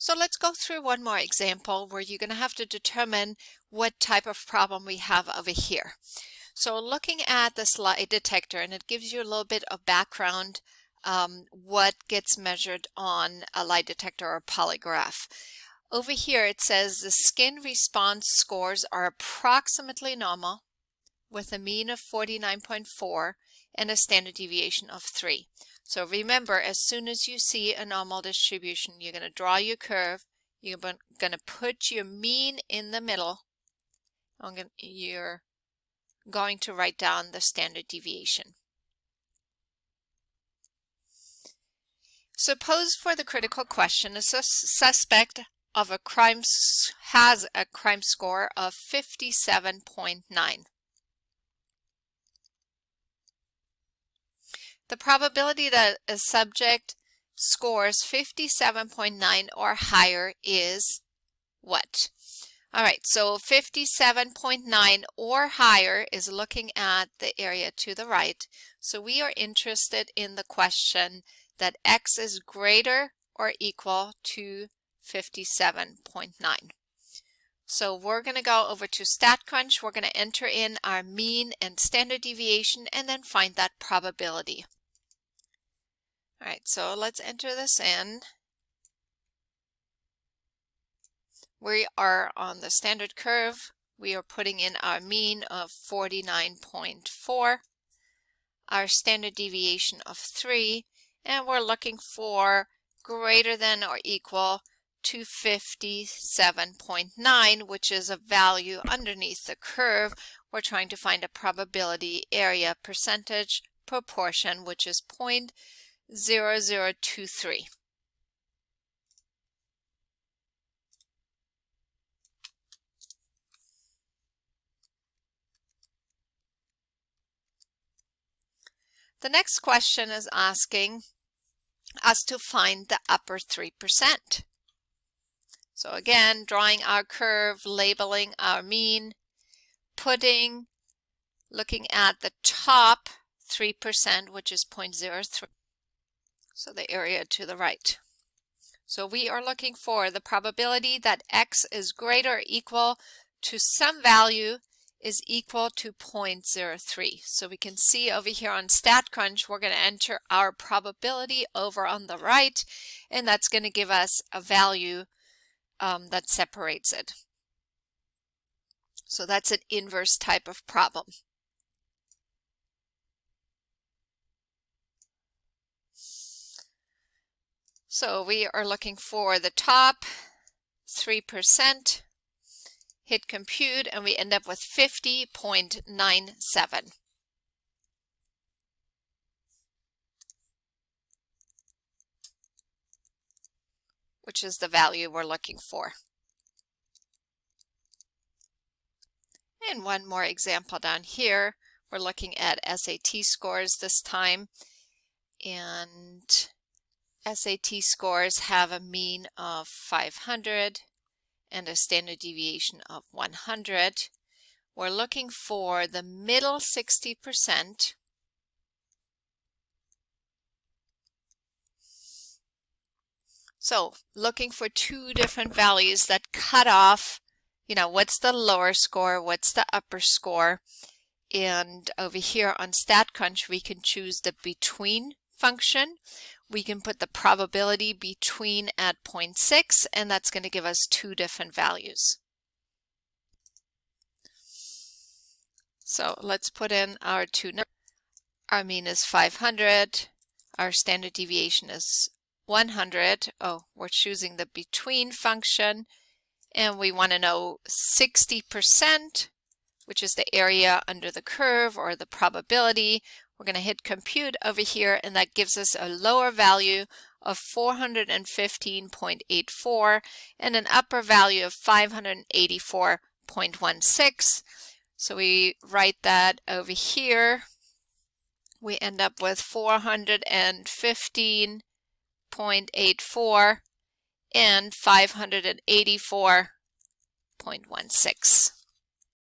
So let's go through one more example where you're going to have to determine what type of problem we have over here. So looking at the lie detector, and it gives you a little bit of background what gets measured on a lie detector or polygraph. Over here it says the skin response scores are approximately normal with a mean of 49.4 and a standard deviation of 3. So remember, as soon as you see a normal distribution, you're going to draw your curve, you're going to put your mean in the middle, you're going to write down the standard deviation. Suppose for the critical question, a suspect of a crime has a crime score of 57.9. The probability that a subject scores 57.9 or higher is what? All right, so 57.9 or higher is looking at the area to the right. So we are interested in the question that X is greater or equal to 57.9. So we're going to go over to StatCrunch. We're going to enter in our mean and standard deviation and then find that probability. All right, so let's enter this in. We are on the standard curve. We are putting in our mean of 49.4, our standard deviation of 3, and we're looking for greater than or equal to 57.9, which is a value underneath the curve. We're trying to find a probability area percentage proportion, which is 0.0023. The next question is asking us to find the upper 3%. So again, drawing our curve, labeling our mean, looking at the top 3%, which is 0.03. So the area to the right. So we are looking for the probability that X is greater or equal to some value is equal to 0.03. So we can see over here on StatCrunch, we're going to enter our probability over on the right, and that's going to give us a value that separates it. So that's an inverse type of problem. So we are looking for the top 3%. Hit compute, and we end up with 50.97. Which is the value we're looking for. And one more example down here. We're looking at SAT scores this time. And SAT scores have a mean of 500. And a standard deviation of 100. We're looking for the middle 60%. So looking for two different values that cut off, what's the lower score, what's the upper score. And over here on StatCrunch, we can choose the between function. We can put the probability between at 0.6, and that's going to give us two different values. So let's put in our two numbers. Our mean is 500. Our standard deviation is 100. Oh, we're choosing the between function, and we want to know 60%, which is the area under the curve or the probability. We're going to hit compute over here, and that gives us a lower value of 415.84 and an upper value of 584.16. So we write that over here. We end up with 415.84 and 584.16.